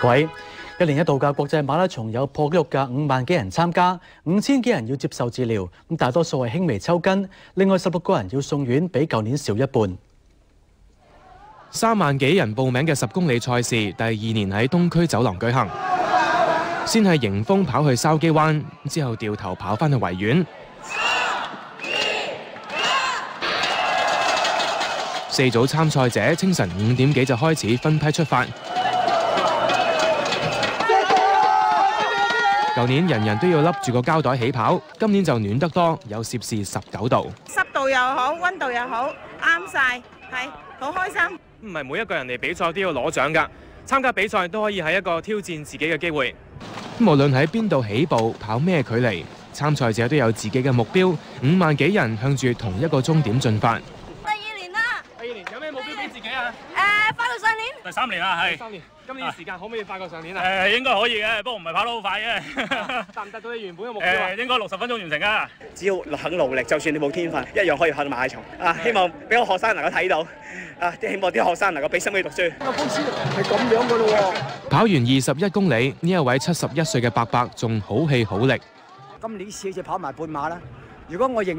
各位，一年一度嘅國際馬拉松有破紀錄嘅5萬幾人參加，5000幾人要接受治療，咁大多數係輕微抽筋，另外16個人要送院，比舊年少一半。3萬幾人報名嘅10公里賽事，第2年喺東區走廊舉行。先係迎風跑去筲箕灣，之後掉頭跑返去維園。4組參賽者清晨5點幾就開始分批出發。舊年人人都要笠住個膠袋起跑，今年就暖得多，有攝氏19度。濕度又好，溫度又好，啱晒，係好開心。唔係每一個人嚟比賽都要攞獎㗎，參加比賽都可以係一個挑戰自己嘅機會。無論喺邊度起步，跑咩距離，參賽者都有自己嘅目標。5萬幾人向住同一個終點進發。第2年啦！第2年有咩目標俾自己啊？快過上年。第3年啦，係。3年。今年時間可唔可以快過上年啊？應該可以嘅，不過唔係跑得好快嘅。達唔達到你原本嘅目標啊？應該60分鐘完成㗎。只要肯努力，就算你冇天分，一樣可以跑到馬拉松。希望俾我學生能夠睇到，希望啲學生能夠俾心機讀書。個公司係咁樣㗎咯喎。跑完21公里，呢一位71歲嘅伯伯仲好氣好力。今年試就跑埋半馬啦。如果我仍然